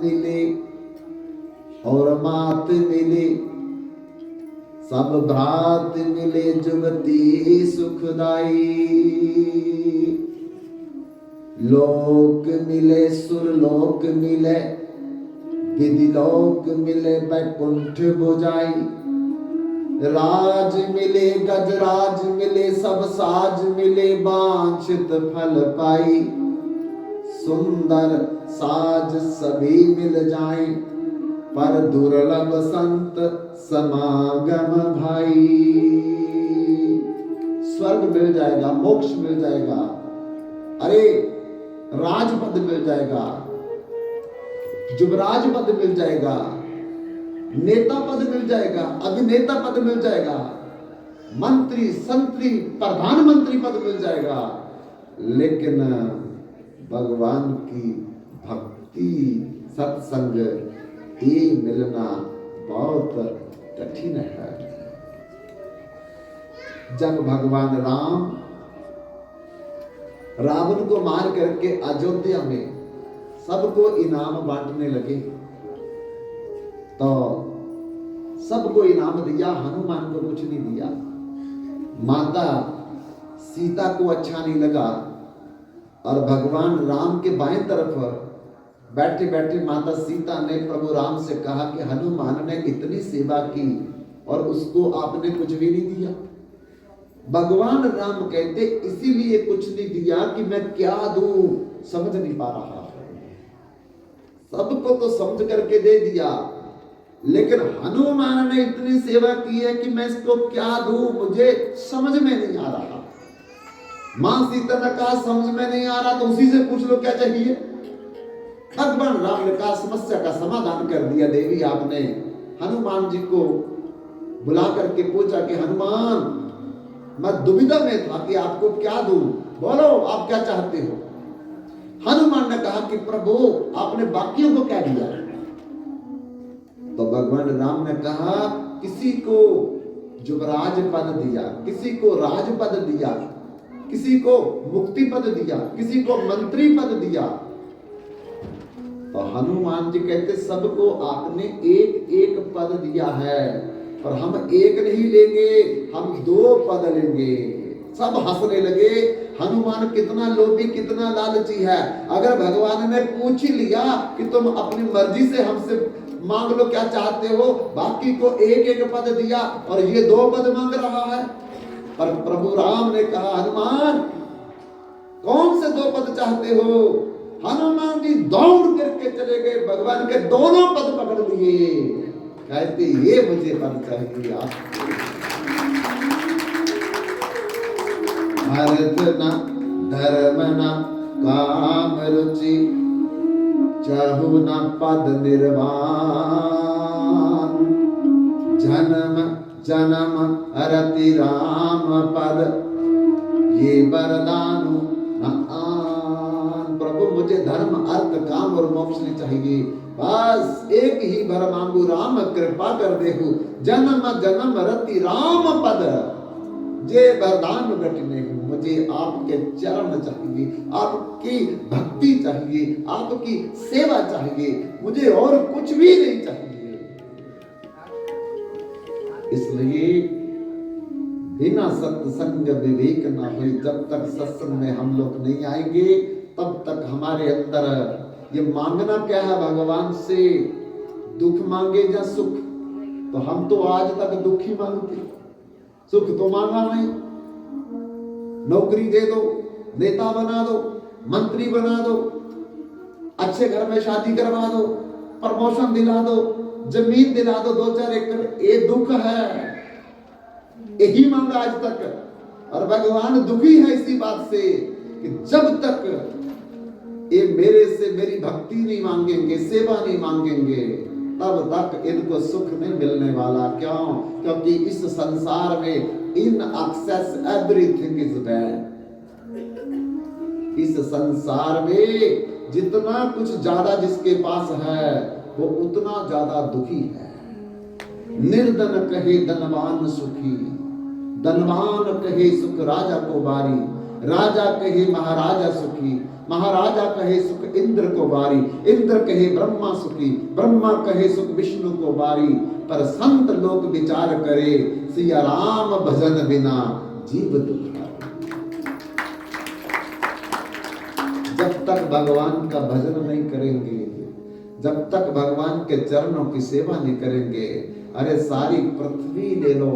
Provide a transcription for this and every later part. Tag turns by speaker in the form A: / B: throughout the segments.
A: मिले और मात मिले, सब भ्रात मिले जुगती सुखदाई। लोक मिले सुरलोक मिले, विधिलोक मिले बैकुंठ बुझाई। राज मिले गजराज मिले, सब साज मिले वांछित फल पाई। सुंदर साज सभी मिल जाए, पर दुर्लभ संत समागम भाई। स्वर्ग मिल जाएगा, मोक्ष मिल जाएगा, अरे राजपद मिल जाएगा, युवराज पद मिल जाएगा, नेता पद मिल जाएगा, अभिनेता पद मिल जाएगा, मंत्री संतरी प्रधानमंत्री पद मिल जाएगा, लेकिन भगवान की भक्ति सत्संग ये मिलना बहुत कठिन है। जब भगवान राम रावण को मार करके अयोध्या में सबको इनाम बांटने लगे, तो सबको इनाम दिया, हनुमान को कुछ नहीं दिया। माता सीता को अच्छा नहीं लगा और भगवान राम के बाएं तरफ बैठे बैठे माता सीता ने प्रभु राम से कहा कि हनुमान ने इतनी सेवा की और उसको आपने कुछ भी नहीं दिया। भगवान राम कहते इसीलिए कुछ नहीं दिया कि मैं क्या दूं, समझ नहीं पा रहा। सबको तो समझ करके दे दिया, लेकिन हनुमान ने इतनी सेवा की है कि मैं इसको क्या दूं, मुझे समझ में नहीं आ रहा। मां सीता ने कहा समझ में नहीं आ रहा तो उसी से पूछ लो क्या चाहिए। भगवान राम ने कहा समस्या का समाधान कर दिया देवी आपने। हनुमान जी को बुला करके पूछा कि हनुमान मैं दुविधा में था कि आपको क्या दूं, बोलो आप क्या चाहते हो। हनुमान ने कहा कि प्रभु आपने बाकियों को क्या दिया। तो भगवान राम ने कहा किसी को युवराज पद दिया, किसी को राज पद दिया, किसी को मुक्ति पद दिया, किसी को मंत्री पद दिया। तो हनुमान जी कहते सबको आपने एक एक पद दिया है, पर हम एक नहीं लेंगे, हम 2 पद लेंगे। सब हंसने लगे, हनुमान कितना लोभी कितना लालची है। अगर भगवान ने पूछ ही लिया कि तुम अपनी मर्जी से हमसे मांग लो क्या चाहते हो, बाकी को एक एक पद दिया और ये 2 पद मांग रहा है। पर प्रभु राम ने कहा हनुमान कौन से 2 पद चाहते हो। हनुमान जी दौड़ करके चले गए, भगवान के दोनों पद पकड़ लिए, कहते ये मुझे पद चाहिए। अर्थ न धर्म न काम रुचि, चाहु न पद निर्वाण। जन्म जन्म रति राम पद, ये वरदानु न आन। प्रभु मुझे धर्म अर्थ काम और मोक्ष नहीं चाहिए, बस एक ही वर मांगू राम कृपा कर देहु। जन्म जन्म रति राम पद, जे वरदान घटने हूँ। मुझे आपके चरण चाहिए, आपकी भक्ति चाहिए, आपकी सेवा चाहिए, मुझे और कुछ भी नहीं चाहिए। इसलिए बिना सत्संग विवेक ना हो, जब तक सत्संग में हम लोग नहीं आएंगे तब तक हमारे अंदर ये मांगना क्या है भगवान से, दुख मांगे या सुख। तो हम तो आज तक दुख ही मांगते, सुख तो मांगा नहीं। नौकरी दे दो, नेता बना दो, मंत्री बना दो, अच्छे घर में शादी करवा दो, प्रमोशन दिला दो, जमीन दिला दो 2-4 एकड़, ये दुख है, यही मांगा आज तक। और भगवान दुखी है इसी बात से कि जब तक ये मेरे से मेरी भक्ति नहीं मांगेंगे, सेवा नहीं मांगेंगे, तब तक इनको सुख नहीं मिलने वाला। क्यों? क्योंकि इस संसार में in excess everything is bad. इस संसार में जितना कुछ ज्यादा जिसके पास है वो उतना ज्यादा दुखी है। निर्धन कहे धनवान सुखी, धनवान कहे सुख राजा को बारी। राजा कहे महाराजा सुखी, महाराजा कहे सुख इंद्र को बारी, इंद्र कहे ब्रह्मा सुखी, ब्रह्मा कहे सुख विष्णु को बारी। पर संत लोग विचार करे, सिया राम भजन बिना जीव दुखारी। जब तक भगवान का भजन नहीं करेंगे, जब तक भगवान के चरणों की सेवा नहीं करेंगे, अरे सारी पृथ्वी ले लो,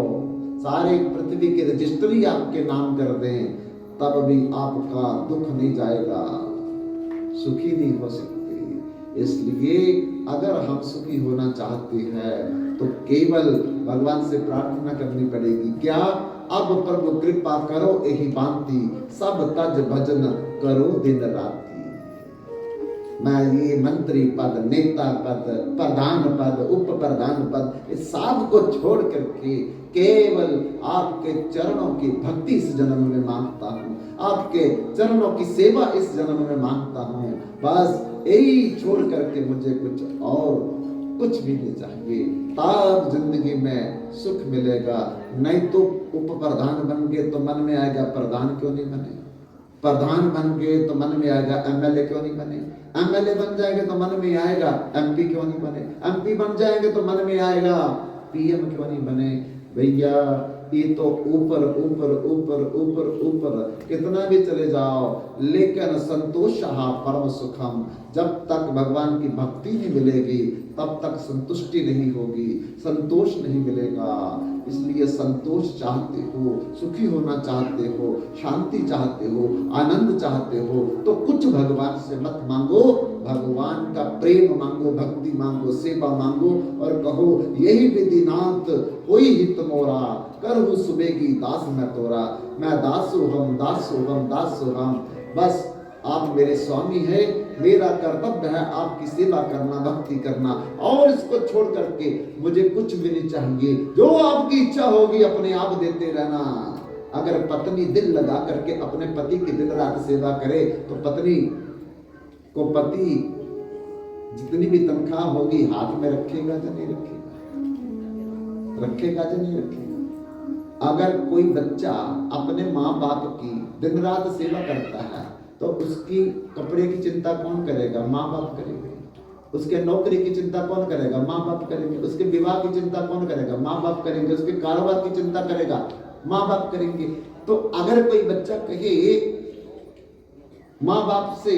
A: सारी पृथ्वी की रजिस्ट्री आपके नाम कर दें, तब भी आपका दुख नहीं जाएगा, सुखी नहीं हो सकते। इसलिए अगर हम सुखी होना चाहते हैं तो केवल भगवान से प्रार्थना करनी पड़ेगी। क्या? अब प्रभु कृपा करो यही बांती, सब तज भजन करो दिन राती। मैं ये मंत्री पद, नेता पद, प्रधान पद, उप प्रधान पद, इस सब को छोड़ करके केवल आपके चरणों की भक्ति इस जन्म में मांगता हूँ, आपके चरणों की सेवा इस जन्म में मांगता हूँ। बस यही छोड़ करके मुझे कुछ भी नहीं चाहिए, तब जिंदगी में सुख मिलेगा। नहीं तो उप प्रधान बन गए तो मन में आएगा प्रधान क्यों नहीं बने, प्रधान बन गए तो मन में आएगा एमएलए क्यों नहीं बने, एमएलए बन जाएंगे तो मन में आएगा एमपी क्यों नहीं बने, एमपी बन जाएंगे तो मन में आएगा पीएम क्यों नहीं बने। भैया ये तो ऊपर ऊपर ऊपर ऊपर ऊपर कितना भी चले जाओ, लेकिन संतोष परम सुखम। जब तक भगवान की भक्ति नहीं मिलेगी तब तक संतुष्टि नहीं होगी, संतोष नहीं मिलेगा। इसलिए संतोष चाहते हो, सुखी होना चाहते हो, शांति चाहते हो, आनंद चाहते हो तो कुछ भगवान से मत मांगो, भगवान का प्रेम मांगो, भक्ति मांगो, सेवा मांगो और कहो यही विधिनाथ होई हित मोरा, करहु सुबह की दास मैं तोरा। मैं दासो हम, दासो हम, दासो हम। बस आप मेरे स्वामी है, मेरा कर्तव्य है आपकी सेवा करना, भक्ति करना, और इसको छोड़ करके मुझे कुछ भी नहीं चाहिए। जो आपकी इच्छा होगी अपने आप देते रहना। अगर पत्नी दिल लगा करके अपने पति की दिन रात सेवा करे तो पत्नी को पति जितनी भी तनख्वाह होगी हाथ में रखेगा या नहीं रखेगा, रखेगा या नहीं रखेगा। अगर कोई बच्चा अपने माँ बाप की दिन रात सेवा करता है तो उसकी कपड़े की चिंता कौन करेगा? माँ बाप करेंगे। उसके नौकरी की चिंता कौन करेगा? माँ बाप करेंगे। उसके विवाह की चिंता कौन करेगा? माँ बाप करेंगे। उसके कारोबार की चिंता करेगा? माँ बाप करेंगे। तो अगर कोई बच्चा कहे माँ बाप से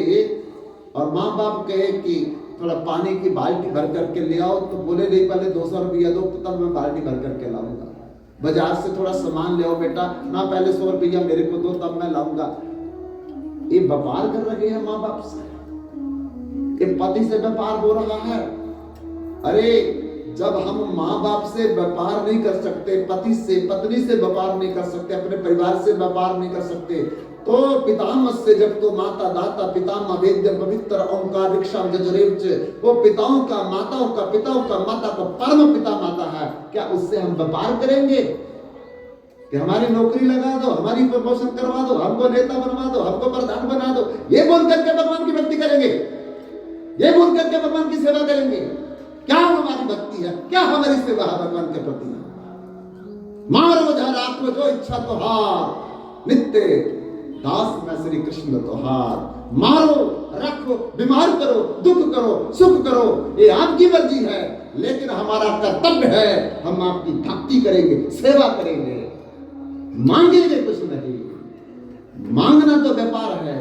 A: और माँ बाप कहे कि थोड़ा पानी की बाल्टी भर करके ले आओ तो बोले नहीं पहले 200 रुपया दो तब मैं बाल्टी भर करके लाऊंगा। बाजार से थोड़ा सामान ले आओ बेटा, ना पहले 100 रुपया मेरे को दो तब मैं लाऊंगा। ये व्यापार कर रहे हैं माँ बाप से, ये पति से व्यापार हो रहा है। अरे जब हम माँ बाप से व्यापार नहीं कर सकते, पति से पत्नी से व्यापार नहीं कर सकते, अपने परिवार से व्यापार नहीं कर सकते, तो पितामह से जब तो माता दाता पितामह वेद्य पवित्र ओंकार भिक्षाम जजुरेवच, वो पिताओं का, माताओं का, पिताओं का, माता का परम पिता माता है। क्या उससे हम व्यापार करेंगे कि हमारी नौकरी लगा दो, हमारी प्रमोशन करवा दो, हमको नेता बनवा दो, हमको प्रधान बना दो, ये बोल करके भगवान की भक्ति करेंगे? ये बोल करके भगवान की सेवा करेंगे? क्या हमारी भक्ति है? क्या हमारी सेवा है भगवान के प्रति? मारो जहाँ राखो जो इच्छा तोहार, नित्य दास में श्री कृष्ण तोहार। मारो रखो, बीमार करो, दुख करो, सुख करो, ये आपकी मर्जी है, लेकिन हमारा कर्तव्य है हम आपकी भक्ति करेंगे, सेवा करेंगे, मांगेंगे कुछ नहीं। मांगना तो व्यापार है।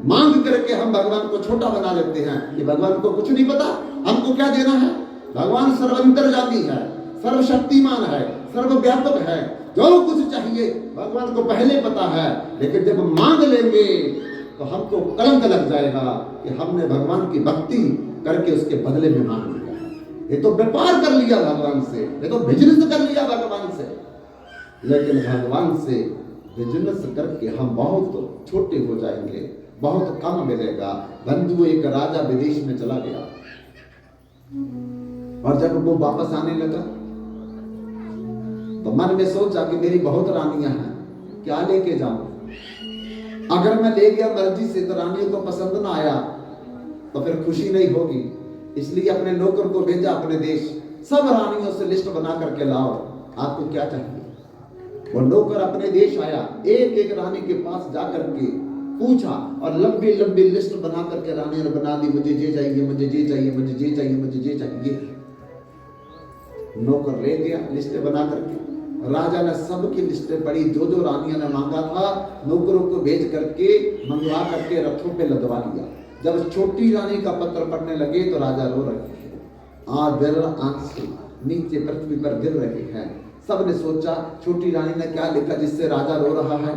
A: मांग करके हम भगवान को छोटा बना लेते हैं कि भगवान को कुछ नहीं पता, हमको क्या देना है। भगवान सर्वंतर्यामी है, सर्वशक्तिमान है, सर्वव्यापक है, जो कुछ चाहिए भगवान को पहले पता है। लेकिन जब मांग लेंगे तो हमको कलंक लग जाएगा कि हमने भगवान की भक्ति करके उसके बदले में मांग लिया। ये तो व्यापार कर लिया भगवान से, ये तो बिजनेस कर लिया भगवान से। लेकिन भगवान से बिजनेस करके हम बहुत छोटे हो जाएंगे, बहुत कम मिलेगा। बंधु एक राजा विदेश में चला गया और जब वो वापस आने लगा तो मन में सोचा कि मेरी बहुत रानियां हैं, क्या लेके जाऊं? अगर मैं ले गया मर्जी से तो रानियों को पसंद ना आया तो फिर खुशी नहीं होगी। इसलिए अपने नौकर को भेजा अपने देश, सब रानियों से लिस्ट बना करके लाओ, आपको क्या चाहिए। वो नौकर अपने देश आया, एक एक रानी के पास जाकर के पूछा और लंबी लंबी लिस्ट बना करके रानी ने बना दी, मुझे ये चाहिए, मुझे ये चाहिए, मुझे ये चाहिए, मुझे ये चाहिए। नौकर ले गया लिस्टें बना करके, राजा ने सबकी लिस्टें पढ़ी, जो जो रानियों ने मांगा था नौकरों को भेज करके मंगवा करके रथों पे लदवा लिया। जब छोटी रानी का पत्र पढ़ने लगे तो राजा रो रहे थे, आंसू नीचे पृथ्वी पर गिर रहे हैं। सबने सोचा छोटी रानी ने क्या लिखा जिससे राजा रो रहा है।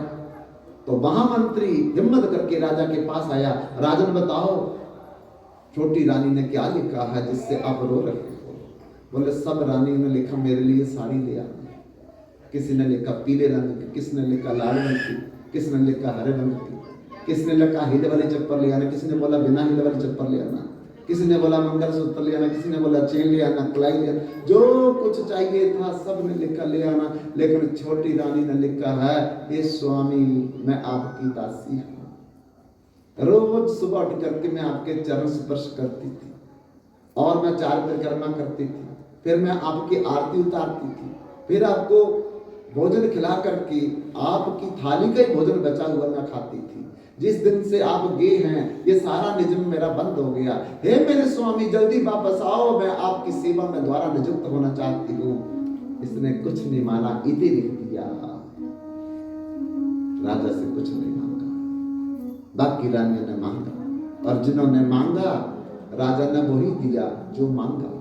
A: तो महामंत्री हिम्मत करके राजा के पास आया, राजन बताओ छोटी रानी ने क्या लिखा है जिससे आप रो रहे हो। बोले सब रानी ने लिखा मेरे लिए साड़ी ले आना। किसी ने लिखा पीले रंग की, किसने लिखा लाल रंग की, किसने लिखा हरे रंग की, किसने लिखा हिल वाली चप्पल ले आना, किसी ने बोला बिना हिल वाली चप्पल ले आना, किसी ने बोला मंगलसूत्र ले आना, किसी ने बोला चेन ले आना, कलाई ले आना, जो कुछ चाहिए था सब ने लिखा ले आना। लेकिन छोटी रानी ने लिखा है, ये स्वामी मैं आपकी दासी हूँ, रोज सुबह उठ करके मैं आपके चरण स्पर्श करती थी और मैं 4 परिक्रमा करती थी, फिर मैं आपकी आरती उतारती थी, फिर आपको भोजन खिला करके आपकी थाली का ही भोजन बचा हुआ मैं खाती थी। जिस दिन से आप गए हैं ये सारा निजम मेरा बंद हो गया। हे मेरे स्वामी जल्दी वापस आओ, मैं आपकी सेवा में द्वारा नियुक्त होना चाहती हूँ। इसने कुछ नहीं माना, इति लिख दिया, राजा से कुछ नहीं मांगा। बाकी रानियों ने मांगा और जिन्होंने मांगा राजा ने वही दिया जो मांगा,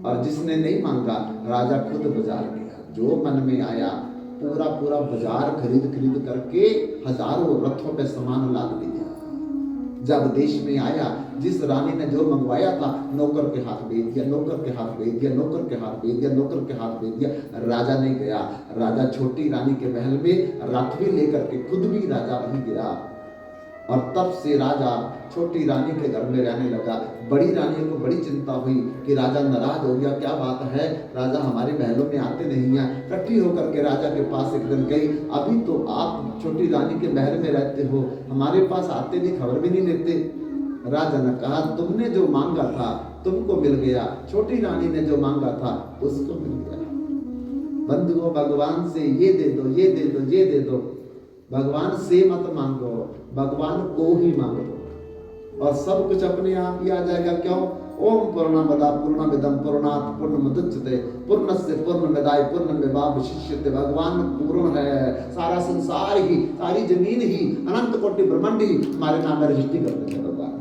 A: और जिसने नहीं मांगा राजा खुद बाजार गया, जो मन में आया पूरा पूरा बाजार खरीद करके हजारों रथों पे सामान लाद दिया। जब देश में आया जिस रानी ने जो मंगवाया था नौकर के हाथ भेज दिया, नौकर के हाथ भेज दिया, नौकर के हाथ भेज दिया, नौकर के हाथ भेज दिया। राजा नहीं गया, राजा छोटी रानी के महल में रथ भी लेकर के खुद भी राजा वहीं गया। और तब से राजा छोटी रानी के घर में रहने लगा। बड़ी रानी को बड़ी चिंता हुई कि राजा नाराज हो गया, क्या बात है, राजा हमारे महलों में आते नहीं हैं। इकट्ठी होकर के राजा के पास एक दिन गई, अभी तो आप छोटी रानी के महल में रहते हो, हमारे पास आते नहीं, खबर भी नहीं लेते। राजा ने कहा तुमने जो मांगा था तुमको मिल गया, छोटी रानी ने जो मांगा था उसको मिल गया। बंधुओं भगवान से ये दे दो, ये दे दो, ये दे दो, भगवान से मत मांगो, भगवान को ही मांगो और सब कुछ अपने आप ही आ जाएगा। क्यों? ओम पूर्णमदा पूर्णमिदं पूर्णात् पूर्णमुदच्यते पूर्णस्य पूर्णमेवाय पूर्णमेवावशिष्यते। भगवान पूर्ण है, सारा संसार ही, सारी जमीन ही, अनंत कोटि ब्रह्मांड ही हमारे नाम में रजिस्ट्री कर देते हैं। भगवान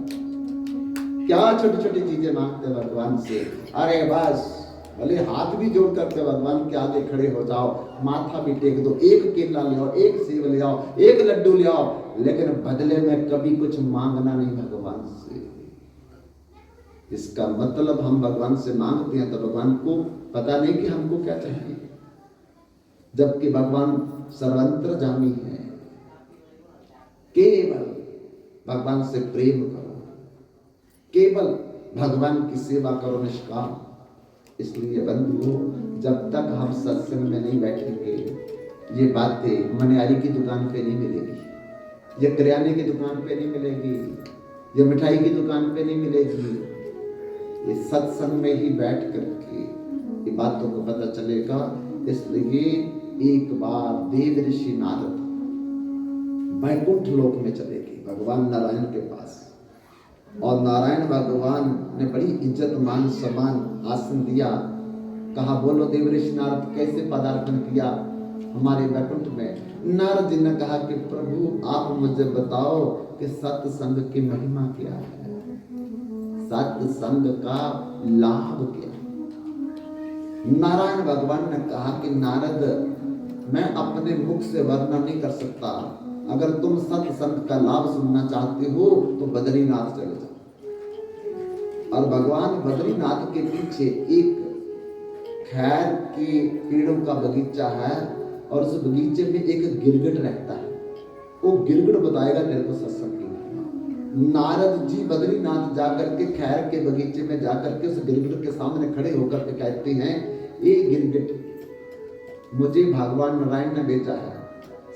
A: क्या छोटी छोटी चीजें मांगते हैं भगवान से। अरे बस भले हाथ भी जोड़ करके भगवान के आगे खड़े हो जाओ, माथा भी टेक दो, एक केला ले आओ, एक सेब ले आओ, एक लड्डू ले आओ, लेकिन बदले में कभी कुछ मांगना नहीं भगवान से। इसका मतलब हम भगवान से मांगते हैं तो भगवान को पता नहीं कि हमको क्या चाहिए, जबकि भगवान सर्वंतर्यामी है। केवल भगवान से प्रेम करो, केवल भगवान की सेवा करो निष्काम। इसलिए बंधुओं जब तक हम सत्संग में नहीं बैठेंगे ये बातें मनियारी की दुकान पे नहीं मिलेगी, ये किराने की दुकान पे नहीं मिलेगी, ये मिठाई की दुकान पे नहीं मिलेगी। ये सत्संग में ही बैठ करके ये बातों को पता चलेगा। इसलिए एक बार देव ऋषि नारद वैकुंठ लोक में चले गए भगवान नारायण के पास, और नारायण भगवान ने बड़ी इज्जत मान सम्मान आसन दिया। कहा बोलो देव ऋषि नारद कैसे पदार्पण किया हमारे वैकुंठ में। नारद जी ने कहा कि प्रभु आप मुझे बताओ कि सत्संग की महिमा क्या है, सत्संग का लाभ क्या है। नारायण भगवान ने कहा कि नारद मैं अपने मुख से वर्णन नहीं कर सकता, अगर तुम सत्संग का लाभ सुनना चाहते हो तो बद्रीनाथ चले जाओ। और भगवान बद्रीनाथ के पीछे एक खैर के पेड़ों का बगीचा है और उस बगीचे में एक गिरगिट रहता है, वो गिरगिट बताएगा तेरे को सत्संग की। नारद जी बद्रीनाथ जाकर के खैर के बगीचे में जाकर के उस गिरगिट के सामने खड़े होकर के कहते हैं, ये गिरगिट मुझे भगवान नारायण ने भेजा है,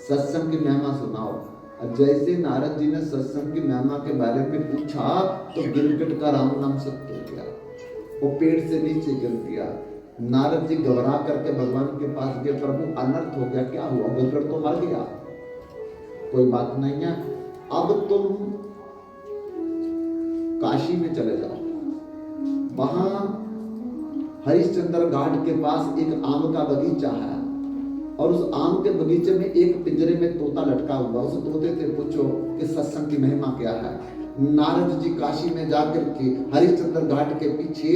A: सत्संग की महिमा सुनाओ। और जैसे नारद जी ने सत्संग की महिमा के बारे में पूछा तो गिरगिट का राम नाम सत्य हो गया, वो पेड़ से नीचे गिर गया। नारद जी घबरा करके भगवान के पास गए, प्रभु अनर्थ हो गया, क्या हुआ? गिरगिट तो मर गया। कोई बात नहीं है, अब तुम काशी में चले जाओ, वहां हरिश्चंद्र घाट के पास एक आम का बगीचा है, और उस आम के बगीचे में एक पिंजरे में तोता लटका हुआ। उस तोते से पूछो कि सत्संग की महिमा क्या है। नारद जी काशी में जाकर के हरिश्चंद्र घाट के पीछे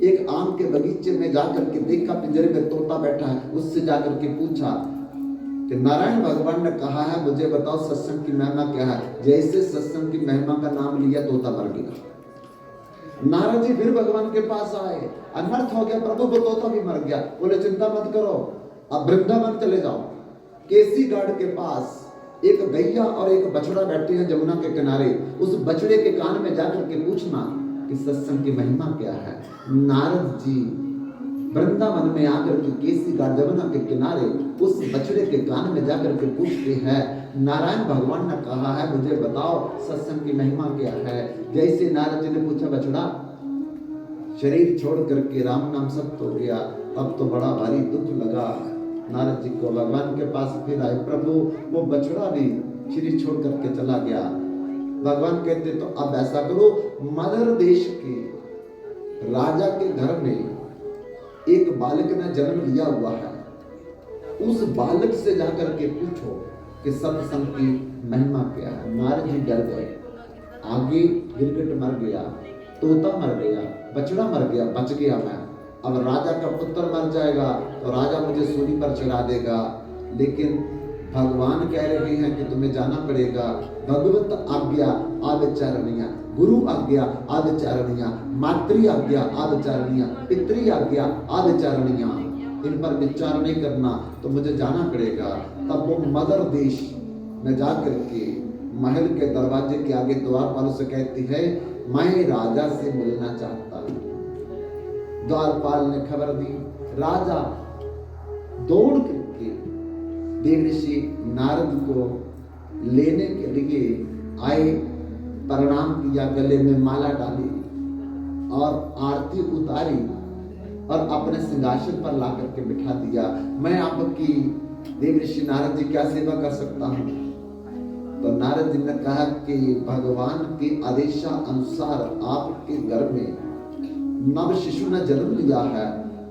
A: एक आम के बगीचे में जाकर के देखा, पिंजरे में तोता बैठा है। उससे जाकर के पूछा कि नारायण भगवान ने कहा है, मुझे बताओ सत्संग की महिमा क्या है। जैसे सत्संग की महिमा का नाम लिया, तोता मर गया। नारद जी फिर भगवान के पास आए, अनर्थ हो गया प्रभु, वो तोता भी मर गया। बोले चिंता मत करो, अब वृंदावन चले जाओ, केसी घाट के पास एक गैया और एक बछड़ा बैठे हैं जमुना के किनारे। उस बछड़े के कान में जाकर के पूछना कि सत्संग की महिमा क्या है। नारद जी वृंदावन में आकर के केसी घाट जमुना के किनारे उस बछड़े के कान में जाकर के पूछते हैं, नारायण भगवान ने कहा है, मुझे बताओ सत्संग की महिमा क्या है। जैसे नारद जी ने पूछा, बछड़ा शरीर छोड़ करके राम नाम सब तो गया, अब तो बड़ा भारी दुख लगा। नारद जी को भगवान के पास फिर आए, प्रभु वो बछड़ा भी शरीर छोड़ करके चला गया। भगवान कहते तो अब ऐसा करो, मदर देश के राजा के घर में एक बालक ने जन्म लिया हुआ है, उस बालक से जाकर के पूछो कि सत्संग की महिमा क्या है। नारद जी डर गए, आगे गिरगिट मर गया, तोता मर गया, बछड़ा मर गया, बच गया मैं। अब राजा का पुत्र मर जाएगा तो राजा मुझे सूली पर चढ़ा देगा, लेकिन भगवान कह रहे हैं कि तुम्हें जाना पड़ेगा। भगवत आज्ञा आविचारणीय, गुरु आज्ञा आविचारणीय, मातृ आज्ञा आविचारणीय, पितृ आज्ञा आविचारणीय, इन पर विचार नहीं करना, तो मुझे जाना पड़ेगा। तब वो मदर देश में जाकर के महल के दरवाजे के आगे द्वारपाल से कहती है, मैं राजा से मिलना चाहता हूं। द्वारपाल ने खबर दी, राजा दौड़ करके देव ऋषि नारद को लेने के लिए आए, प्रणाम किया, गले में माला डाली और आरती उतारी और अपने सिंहासन पर ला करके बिठा दिया। मैं आपकी देव ऋषि नारद जी क्या सेवा कर सकता हूं? तो नारद जी ने कहा कि भगवान के आदेशानुसार आपके घर में नव शिशु ने जन्म लिया है,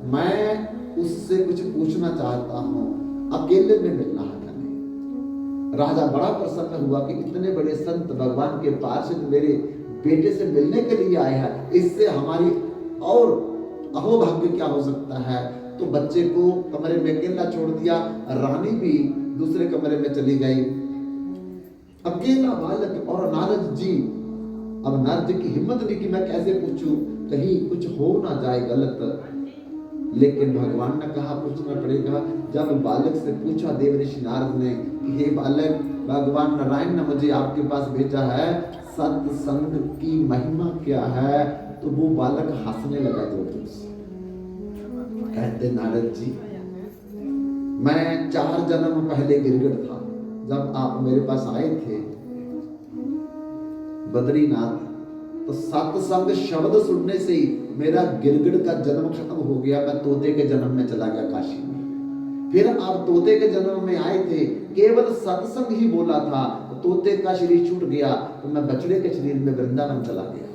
A: मैं उससे कुछ पूछना चाहता हूं, अकेले में मिलना है मैंने। राजा बड़ा प्रसन्न हुआ कि इतने बड़े संत भगवान के पार्षद मेरे बेटे से मिलने के लिए आए हैं, इससे हमारी और अहोभाग्य क्या हो सकता है। तो बच्चे को कमरे में अकेला छोड़ दिया, रानी भी दूसरे कमरे में चली गई, अकेला बालक और नारद जी। अब नारद जी की हिम्मत नहीं कि मैं कैसे पूछूं, कहीं कुछ हो ना जाए गलत, लेकिन भगवान ने कहा पूछना पड़ेगा। जब बालक से पूछा देव ऋषि नारद ने कि हे बालक, भगवान नारायण ने मुझे आपके पास भेजा है, सत्संग की महिमा क्या है, तो वो बालक हंसने लगा जोर से। कहते नारद जी, मैं 4 जन्म पहले गिरगिट था, जब आप मेरे पास आए थे बद्रीनाथ, तो सत्संग शब्द सुनने से ही मेरा गिरगिट का जन्म खत्म हो गया, मैं तोते के जन्म में चला गया काशी में। फिर आप तोते के जन्म में आए थे, केवल सत्संग ही बोला था, तो तोते का शरीर छूट गया, तो मैं बछड़े के शरीर में वृंदावन चला गया।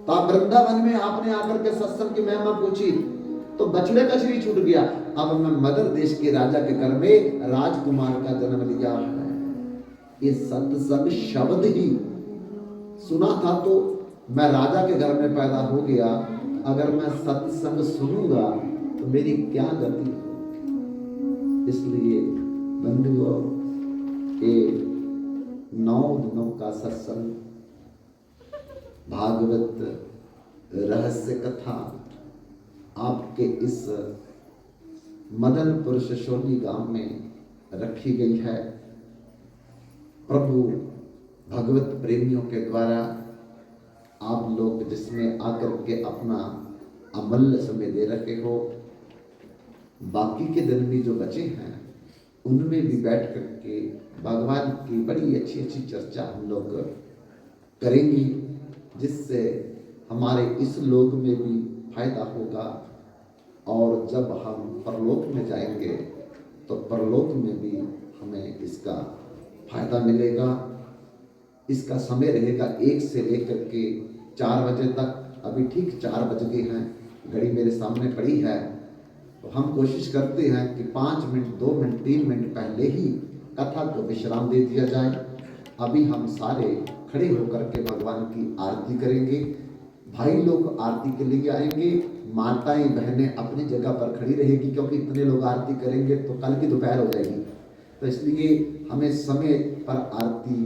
A: तो आप वृंदावन में आपने आकर के सत्संग की महिमा पूछी, तो बछड़े का शरीर छूट गया। अब मैं मदर देश के राजा के घर में राजकुमार का जन्म लिया है। ये सत्संग शब्द ही सुना था तो मैं राजा के घर में पैदा हो गया, अगर मैं सत्संग सुनूंगा तो मेरी क्या गति हो। इसलिए बंधुओं, ये 9 दिनों का सत्संग, भागवत रहस्य कथा आपके इस मदनपुर शशोली गांव में रखी गई है। प्रभु भगवत प्रेमियों के द्वारा आप लोग जिसमें आकर के अपना अमूल्य समय दे रखे हो, बाकी के दिन भी जो बचे हैं उनमें भी बैठ करके भगवान की बड़ी अच्छी अच्छी चर्चा हम लोग करेंगे, जिससे हमारे इस लोक में भी फायदा होगा और जब हम परलोक में जाएंगे तो परलोक में भी हमें इसका फायदा मिलेगा। इसका समय रहेगा 1 से लेकर के 4 बजे तक। अभी ठीक 4 बज गए हैं, घड़ी मेरे सामने पड़ी है। तो हम कोशिश करते हैं कि 5 मिनट, 2 मिनट, 3 मिनट पहले ही कथा को विश्राम दे दिया जाए। अभी हम सारे खड़े होकर के भगवान की आरती करेंगे। भाई लोग आरती के लिए आएंगे, माताएं बहनें अपनी जगह पर खड़ी रहेगी, क्योंकि इतने लोग आरती करेंगे तो कल की दोपहर हो जाएगी। तो इसलिए हमें समय पर आरती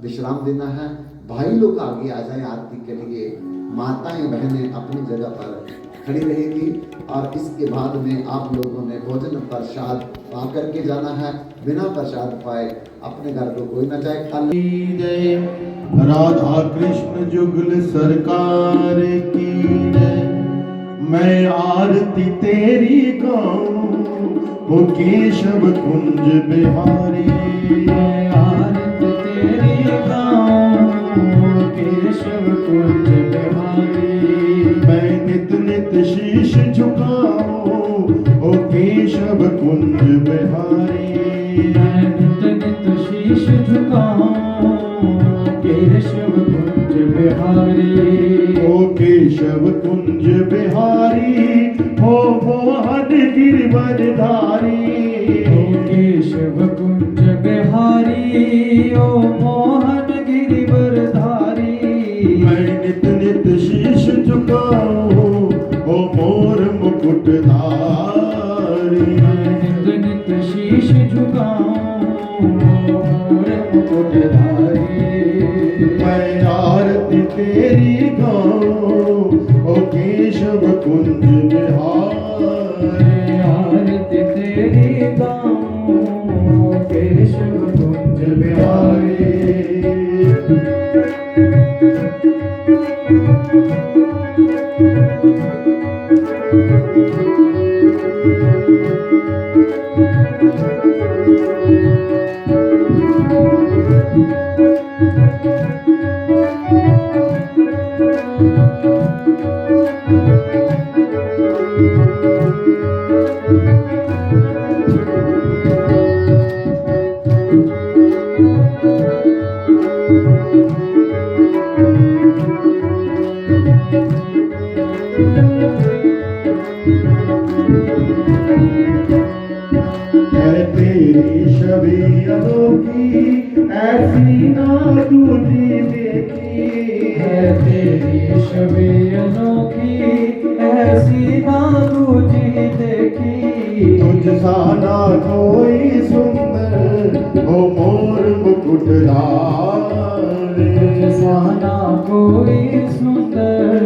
A: विश्राम देना है। भाई लोग आगे आ जाएं आरती के लिए, माताएं बहनें अपनी जगह पर खड़ी रहेगी। और इसके बाद में आप लोगों ने भोजन प्रसाद पा करके जाना है। बिना प्रसाद पाए अपने घर को कोई न जाए। कल
B: राधा कृष्ण जुगल सरकार की जय। मैं आरती तेरी गाऊं हो केशव कुंज बिहारी।
C: मैं आरती तेरी गाऊं हो केशव कुंज बिहारी।
B: मैं नित नित शीश झुकाऊं हो केशव कुंज बिहारी।
C: मैं नित नित शीश झुकाऊं केशव कुंज बिहारी।
B: ओ केशव कुंज बिहारी हो मोहन गिरवरधारी।
C: ओ केशव कुंज बिहारी ओ मोहन गिरिवरधारी।
B: मैं नित नित शीश झुकाऊं हो मोर मुकुटधारी।
C: मैं नित नित शीश झुकाऊं मोर मुकुटधारी।
B: मैं आरती तेरी गाऊं हो केशव कुंज बिहारी।
C: मैं आरती तेरी गाऊं केशव कुंज बिहारी।
B: है तेरी छवि अनोखी ऐसी ना दूजी देखी।
C: है तेरी छवि अनोखी ऐसी ना दूजी देखी।
B: तुझ सा ना कोई सुंदर हो मोर मुकुटधारी।
C: तुझ सा ना कोई सुंदर